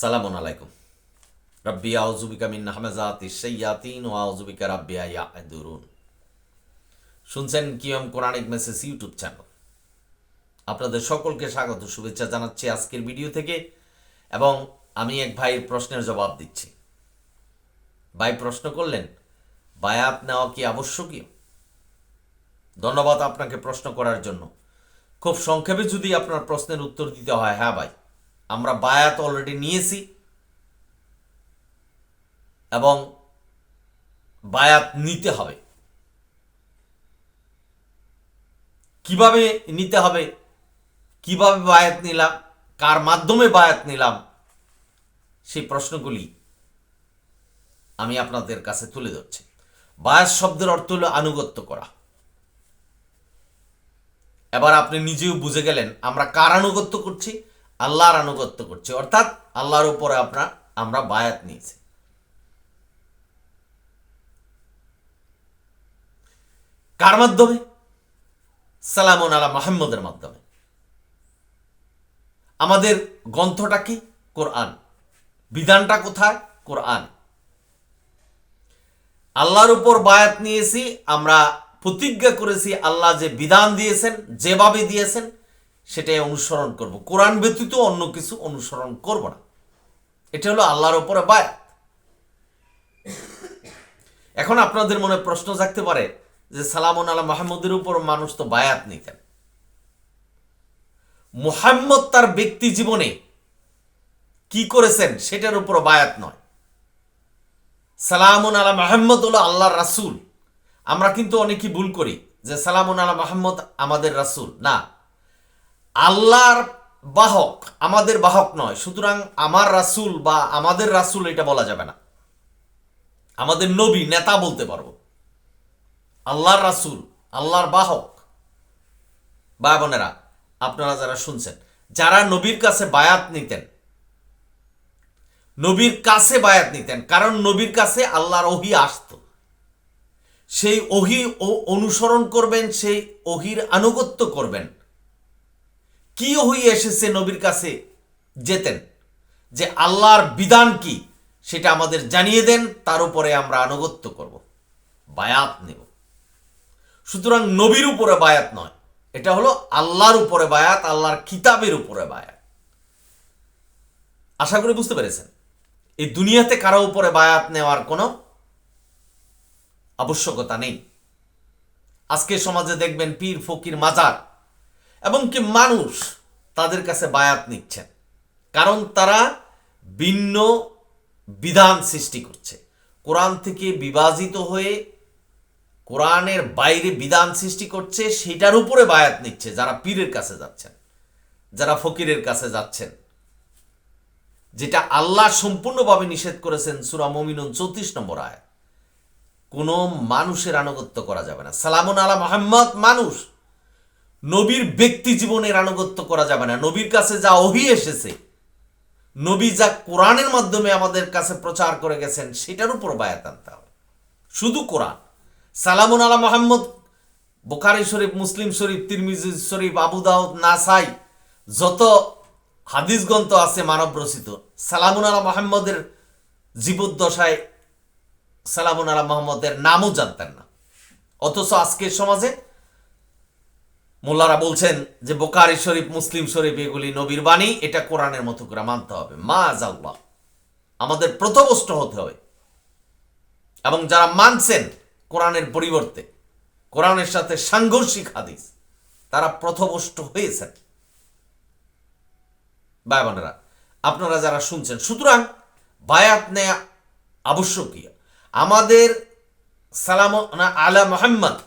সালামুন আলাইকুম। রাব্বি আউযুবিকা মিন হামাযাতিশ শাইয়াতিন ওয়া আউযুবিকা রাব্বি ইয়াহদুরুন। শুনছেন কিয়ম কোরআনিক মেসেজ ইউটিউব চ্যানেল। আপনাদের সকলকে স্বাগত, শুভেচ্ছা জানাচ্ছি আজকের ভিডিও থেকে। এবং আমি এক ভাইয়ের প্রশ্নের জবাব দিচ্ছি। ভাই প্রশ্ন করলেন, বায়াত নেওয়া কি আবশ্যকীয়? ধন্যবাদ আপনাকে প্রশ্ন করার জন্য। খুব সংক্ষেপে যদি আপনার প্রশ্নের উত্তর দিতে হয়, হ্যাঁ ভাই, আমরা বায়াত অলরেডি নিয়েছি এবং বায়াত নিতে হবে। কিভাবে নিতে হবে, কিভাবে বায়াত নিলাম, কার মাধ্যমে বায়াত নিলাম, সেই প্রশ্নগুলি আমি আপনাদের কাছে তুলে ধরছি। বায়াত শব্দের অর্থ হলো আনুগত্য করা। এবার আপনি নিজেও বুঝে গেলেন আমরা কার আনুগত্য করছি, আল্লাহর আনুগত্য করছি, অর্থাৎ আল্লাহর উপরে আমরা বায়াত নিয়েছি। কার মাধ্যমে? সালামুন আলা মুহাম্মদের মাধ্যমে। আমাদের গ্রন্থটা কি? কোরআন। বিধানটা কোথায়? কোরআন। আল্লাহর উপর বায়াত নিয়েছি, আমরা প্রতিজ্ঞা করেছি আল্লাহ যে বিধান দিয়েছেন, যেভাবে দিয়েছেন সেটাই অনুসরণ করব। কোরআন ব্যতীত অন্য কিছু অনুসরণ করব না। এটা হলো আল্লাহর উপরে বায়াত। এখন আপনাদের মনে প্রশ্ন জাগতে পারে যে সালামুন আলা মুহাম্মদের উপর মানুষ তো বায়াত নিতেন। মুহাম্মদ তার ব্যক্তি জীবনে কি করেছেন সেটার উপর বায়াত নয়। সালামুন আলা মুহাম্মদ হলো আল্লাহর রাসূল। আমরা কিন্তু অনেকেই ভুল করি যে সালামুন আলা মুহাম্মদ আমাদের রাসূল। না, আল্লাহর বাহক, আমাদের বাহক নয়। সুতরাং আমার রাসূল বা আমাদের রাসূল এটা বলা যাবে না। আমাদের নবী, নেতা বলতে পারবো। আল্লাহর রাসূল, আল্লাহর বাহক। ভাই বোনেরা, আপনারা যারা শুনছেন, যারা নবীর কাছে বায়াত নিতেন, নবীর কাছে বায়াত নিতেন, কারণ নবীর কাছে আল্লাহর ওহী আসত। সেই ওহী অনুসরণ করবেন, সেই ওহীর আনুগত্য করবেন। কি ওহী এসেছে নবীর কাছে যেতেন, যে আল্লাহর বিধান কি সেটা আমাদের জানিয়ে দেন, তার উপরে আমরা আনুগত্য করব, বায়াত নেব। সুতরাং নবীর উপরে বায়াত নয়, এটা হলো আল্লাহর উপরে বায়াত, আল্লাহর কিতাবের উপরে বায়াত। আশা করি বুঝতে পেরেছেন। এই দুনিয়াতে কারো উপরে বায়াত নেওয়ার কোনো আবশ্যকতা নেই। আজকে সমাজে দেখবেন পীর, ফকির, মাজার এবং কি মানুষ তাদের কাছে বায়াত নিচ্ছেন, কারণ তারা ভিন্ন বিধান সৃষ্টি করছে। কোরআন থেকে বিভাজিত হয়ে কোরআনের বাইরে বিধান সৃষ্টি করছে, সেটার উপরে বায়াত নিচ্ছে। যারা পীরের কাছে যাচ্ছেন, যারা ফকিরের কাছে যাচ্ছেন, যেটা আল্লাহ সম্পূর্ণভাবে নিষেধ করেছেন সূরা মুমিনুন 34 নম্বর আয়াত। কোন মানুষের আনুগত্য করা যাবে না। সালামুন আলা মুহাম্মদ মানুষ, নবীর ব্যক্তি জীবনের আনুগত্য করা যাবে না। নবীর কাছে যা ওহী এসেছে, নবী যা কোরআনের মাধ্যমে আমাদের কাছে প্রচার করে গেছেন, সেটার উপর বায়াত আনতে হবে। শুধু কোরআন। সালামুন আলা মুহাম্মদ বুখারী শরীফ, মুসলিম শরীফ, তিরমিজি শরীফ, আবু দাউদ, নাসাই, যত হাদিস গ্রন্থ আছে মানব রচিত, সালামুন আলা মুহাম্মদের জীবদ্দশায় সালামুন আলা মুহাম্মদের নামও জানতেন না। অথচ আজকের সমাজে মোল্লারা বলছেন যে বুখারী শরীফ, মুসলিম শরীফ এগুলি নবীর বাণী, এটা কোরআনের মতো করে মানতে হবে। মাআযাল্লাহ, আমাদের প্রথমষ্ট হতে হবে। এবং যারা মানছেন কোরআনের পরিবর্তে কোরআনের সাথে সাংঘর্ষিক হাদিস, তারা পথভ্রষ্ট হয়েছেন। ভাই বোনেরা, আপনারা যারা শুনছেন, সুতরাং বায়াত নেয়া আবশ্যকীয়। আমাদের সালামুন আলা মুহাম্মদ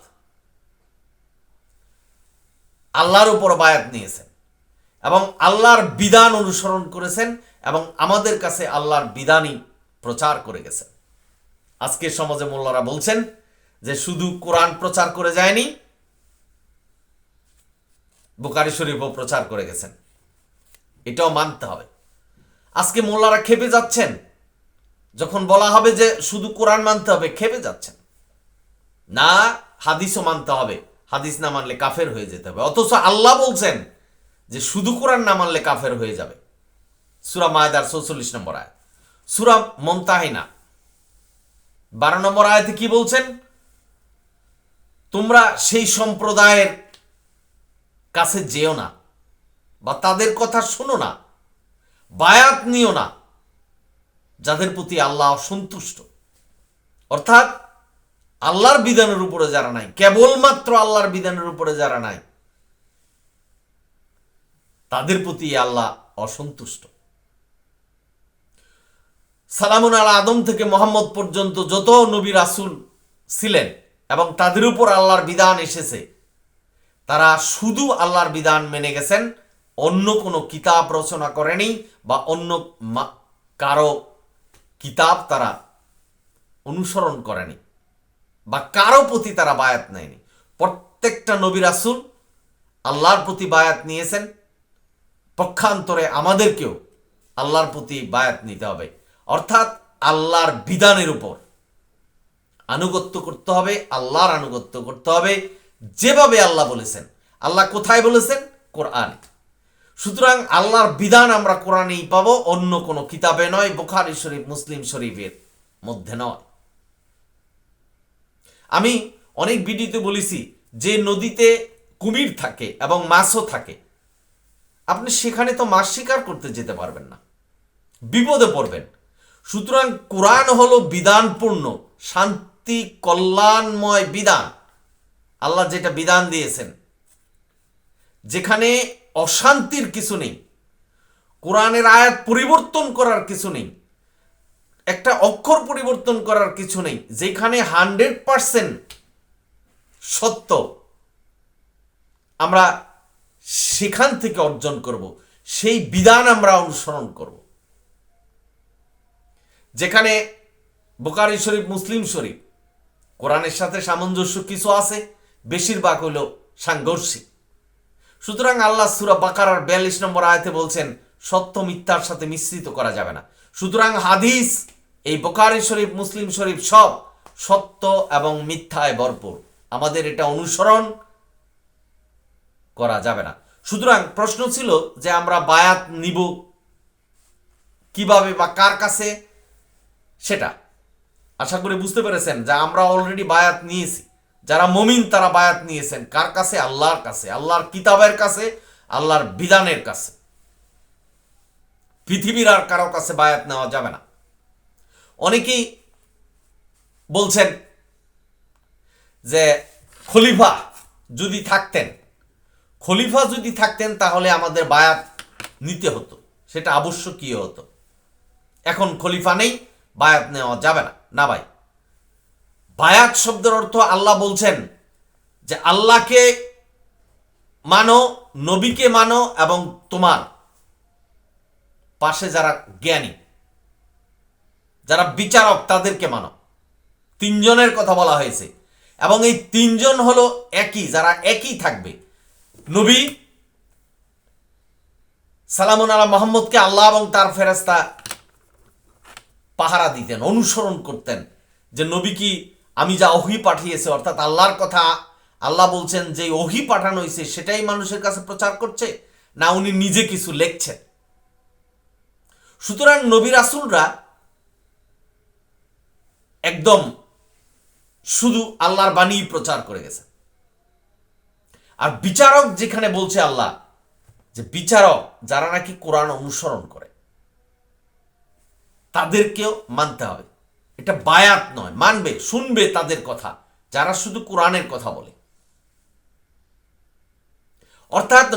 আল্লাহর উপর বায়াত নিয়েছেন এবং আল্লাহর বিধান অনুসরণ করেছেন এবং আমাদের কাছে আল্লাহর বিধানই প্রচার করে গেছেন। আজকে সমাজে মোল্লারা বলছেন যে শুধু কোরআন প্রচার করে যায়নি, বুখারী শরীফও প্রচার করে গেছেন। এটাও মানতে হবে। আজকে মোল্লারা খেপে যাচ্ছেন যখন বলা হবে যে শুধু কোরআন মানতে হবে, খেপে যাচ্ছেন। না, হাদিসও মানতে হবে, হাদিস না মানলে কাফের হয়ে যেতে হবে। অথচ আল্লাহ বলছেন যে শুধু কোরআন না মানলে কাফের হয়ে যাবে। সূরা মায়দার 44 নম্বর আয়াত। সূরা মুমতাহিনা 12 নম্বর আয়াতে কি বলছেন? তোমরা সেই সম্প্রদায়ের কাছে যেও না বা তাদের কথা শোনো না, বায়াত নিও না যাদের প্রতি আল্লাহ অসন্তুষ্ট। অর্থাৎ আল্লাহর বিধানের উপরে যারা নাই, কেবলমাত্র আল্লাহর বিধানের উপরে যারা নাই, তাদের প্রতি আল্লাহ অসন্তুষ্ট। সালামুন আলা আদম থেকে মোহাম্মদ পর্যন্ত যত নবী রাসূল ছিলেন এবং তাদের উপর আল্লাহর বিধান এসেছে, তারা শুধু আল্লাহর বিধান মেনে গেছেন, অন্য কোনো কিতাব রচনা করেনি বা অন্য কারো কিতাব তারা অনুসরণ করেনি বা কারো প্রতি তারা বায়াত নেয়নি। প্রত্যেকটা নবী রাসূল আল্লাহর প্রতি বায়াত নিয়েছেন। পক্ষান্তরে আমাদেরকেও আল্লাহর প্রতি বায়াত নিতে হবে, অর্থাৎ আল্লাহর বিধানের উপর আনুগত্য করতে হবে, আল্লাহর আনুগত্য করতে হবে যেভাবে আল্লাহ বলেছেন। আল্লাহ কোথায় বলেছেন? কোরআন। সুতরাং আল্লাহর বিধান আমরা কোরআনেই পাবো, অন্য কোনো কিতাবে নয়, বুখারী শরীফ, মুসলিম শরীফের মধ্যে নয়। আমি অনেক ভিডিওতে বলেছি যে নদীতে কুমির থাকে এবং মাছও থাকে, আপনি সেখানে তো মাছ শিকার করতে যেতে পারবেন না, বিপদে পড়বেন। সুতরাং কোরআন হলো বিধানপূর্ণ, শান্তি কল্যাণময় বিধান। আল্লাহ যেটা বিধান দিয়েছেন, যেখানে অশান্তির কিছু নেই, কোরআনের আয়াত পরিবর্তন করার কিছু নেই, একটা অক্ষর পরিবর্তন করার কিছু নেই, যেখানে 100% সত্য আমরা সেখান থেকে অর্জন করব, সেই বিধান আমরা অনুসরণ করব। যেখানে বুখারী শরীফ, মুসলিম শরীফ কোরআনের সাথে সামঞ্জস্য কিছু আছে, বেশিরভাগ হলো সাংঘর্ষিক। সুতরাং আল্লাহ সূরা বাকারার 42 নম্বর আয়াতে বলছেন সত্য মিথ্যার সাথে মিশ্রিত করা যাবে না। সুতরাং হাদিস, এই বুখারী শরীফ, মুসলিম শরীফ সব সত্য এবং মিথ্যায় ভরপুর, আমাদের এটা অনুসরণ করা যাবে না। সুতরাং প্রশ্ন ছিল যে আমরা বায়াত নিব কিভাবে বা কার কাছে, সেটা আশা করি বুঝতে পেরেছেন যে আমরা অলরেডি বায়াত নিয়েছি। যারা মুমিন তারা বায়াত নিয়েছেন কার কাছে? আল্লাহর কাছে, আল্লাহর কিতাবের কাছে, আল্লাহর বিধানের কাছে। পৃথিবীর আর কারো কাছে বায়াত নেওয়া যাবে না। অনেকেই বলছেন যে খলিফা যদি থাকতেন তাহলে আমাদের বায়াত নিতে হতো, সেটা আবশ্যকীয় হতো। এখন খলিফা নেই, বায়াত নেওয়া যাবে না। না ভাই, বায়াত শব্দের অর্থ আল্লাহ বলছেন যে আল্লাহকে মানো, নবীকে মানো এবং তোমার পাশে যারা জ্ঞানী, যারা বিচারক তাদেরকে মানো। 3 জনের কথা বলা হয়েছে এবং এই 3 জন হলো একই, যারা একই থাকবে। নবী সালামুন আলা মুহাম্মদকে আল্লাহ এবং তার ফেরেশতা পাহারা দিতেন, অনুসরণ করতেন যে নবী কি আমি যা ওহী পাঠিয়েছে, অর্থাৎ আল্লাহর কথা আল্লাহ বলছেন যে ওহী পাঠানো হয়েছে সেটাই মানুষের কাছে প্রচার করছে, না উনি নিজে কিছু লিখছেন। সুতরাং নবী রাসূলরা একদম শুধু আল্লাহর বাণী প্রচার করে গেছে। আর বিচারক যেখানে বলছে আল্লাহ যে বিচারক যারা নাকি কোরআন অনুসরণ করে তাদেরকেও মানতে হবে, এটা বায়াত নয়। মানবে, শুনবে তাদের কথা যারা শুধু কোরআনের কথা বলে। অর্থাৎ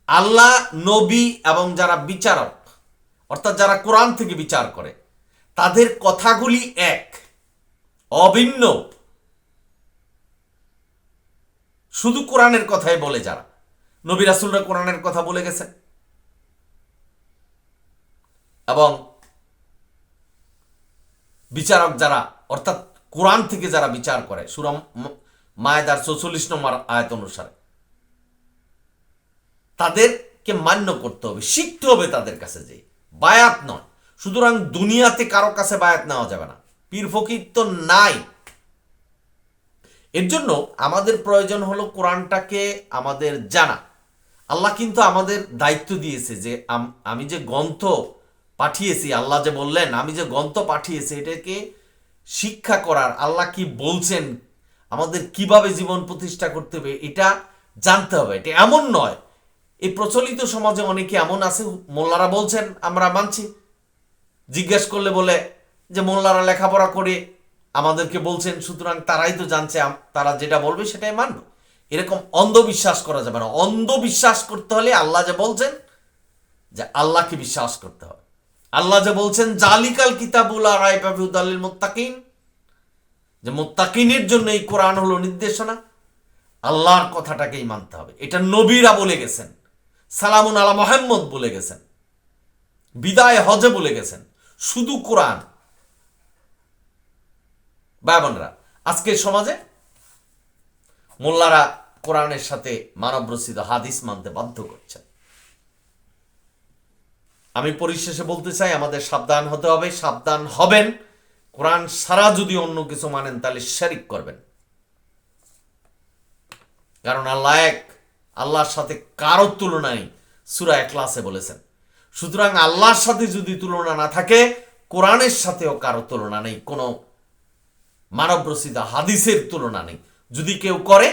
আল্লাহ, নবী এবং যারা বিচারক, অর্থাৎ যারা কোরআন থেকে বিচার করে, তাদের কথাগুলি এক, অভিন্ন। শুধু কোরআনের কথাই বলে যারা, নবী রাসূলরা কোরআনের কথা বলে গেছেন এবং বিচারক যারা, অর্থাৎ কোরআন থেকে যারা বিচার করে, সূরা মায়দার 44 নম্বর আয়াত অনুসারে তাদেরকে মান্য করতে হবে, শিখতে হবে তাদের কাছে, যে বায়াত নয়। সুতরাং দুনিয়াতে কারো কাছে বায়াত নেওয়া যাবে না, পীর ফকির তো নাই। এর জন্য আমাদের প্রয়োজন হলো কোরআনটাকে আমাদের জানা, আল্লাহ কিন্তু আমাদের দায়িত্ব দিয়েছে যে আমি যে গ্রন্থ পাঠিয়েছি, আল্লাহ যে বললেন আমি যে গ্রন্থ পাঠিয়েছি এটাকে শিক্ষা করার, আল্লাহ কি বলছেন, আমাদের কিভাবে জীবন প্রতিষ্ঠা করতে হবে এটা জানতে হবে। এটা এমন নয়, এই প্রচলিত সমাজে অনেকে এমন আছে, মোল্লারা বলছেন আমরা মানছি, জিজ্ঞেস করলে বলে যে মোল্লারা লেখাপড়া করে আমাদেরকে বলছেন, সুতরাং তারাই তো জানছে, তারা যেটা বলবে সেটাই মানব। এরকম অন্ধবিশ্বাস করা যাবে না। অন্ধবিশ্বাস করতে হলে আল্লাহ যে বলছেন যে আল্লাহকে বিশ্বাস করতে হবে। আল্লাহ যে বলছেন জালিকাল কিতাবুল লা রাইবা ফিহি হুদাল লিল মুত্তাকিন, যে মুত্তাকিনের জন্য এই কোরআন হলো নির্দেশনা, আল্লাহর কথাটাকেই মানতে হবে। এটা নবীরা বলে গেছেন, সালামুন আলা মুহাম্মদ বলে গেছেন, বিদায় হজে বলে গেছেন, শুধু কোরআন। ভাই বোনেরা, আজকের সমাজে মোল্লারা কোরআনের সাথে মানব রচিত হাদিস মানতে বাধ্য করছেন। আমি পরিশেষে বলতে চাই আমাদের সাবধান হতে হবে, সাবধান হবেন। কোরআন সারা যদি অন্য কিছু মানেন তাহলে শিরক করবেন, কারণ আল্লাহ এক, আল্লাহর সাথে কারো তুলনা নেই, সূরা ইখলাসে বলেছেন। সুতরাং আল্লাহর সাথে যদি তুলনা না থাকে, কোরআনের সাথেও কারো তুলনা নেই, কোনো মানব রচিত হাদিসের তুলনা নেই। যদি কেউ করে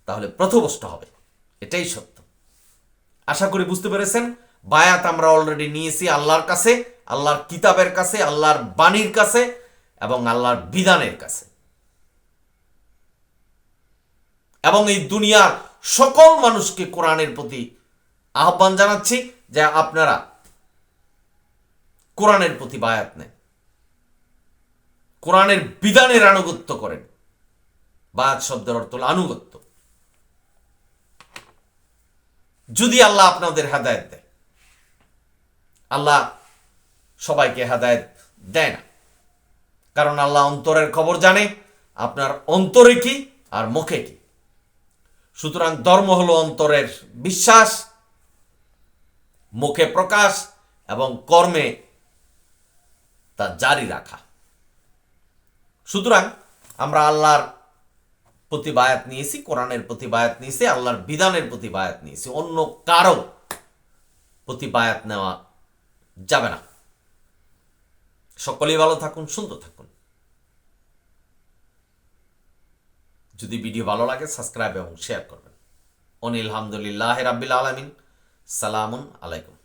তাহলে পথভ্রষ্ট হবে, এটাই সত্য। আশা করি বুঝতে পেরেছেন। বায়াত আমরা অলরেডি নিয়েছি আল্লাহর কাছে, আল্লাহর কিতাবের কাছে, আল্লাহর বাণীর কাছে এবং আল্লাহর বিধানের কাছে, এবং এই দুনিয়ার সকল মানুষকে কোরআনের প্রতি আহ্বান জানাচ্ছি যে আপনারা কোরআনের প্রতি বায়াত নেন, কোরআনের বিধানের আনুগত্য করেন। বায়াত শব্দের অর্থ হল আনুগত্য। যদি আল্লাহ আপনাদের হেদায়েত দেয়, আল্লাহ সবাইকে হেদায়েত দেয় না, কারণ আল্লাহ অন্তরের খবর জানে, আপনার অন্তরে কি আর মুখে কি। সুতরাং ধর্ম হলো অন্তরের বিশ্বাস, মুখে প্রকাশ এবং কর্মে তা জারি রাখা। সুতরাং আমরা আল্লাহর প্রতি বায়াত নিয়েছি, কোরআনের প্রতি বায়াত নিয়েছি, আল্লাহর বিধানের প্রতি বায়াত নিয়েছি, অন্য কারো প্রতি বায়াত নেওয়া যাবে না। সকলেই ভালো থাকুন, সুন্দর থাকুন। যদি ভিডিও ভালো লাগে সাবস্ক্রাইব এবং শেয়ার করবেন। অনিল হামদুলিল্লাহ রাব্বিল আলামিন। সালামুন আলাইকুম।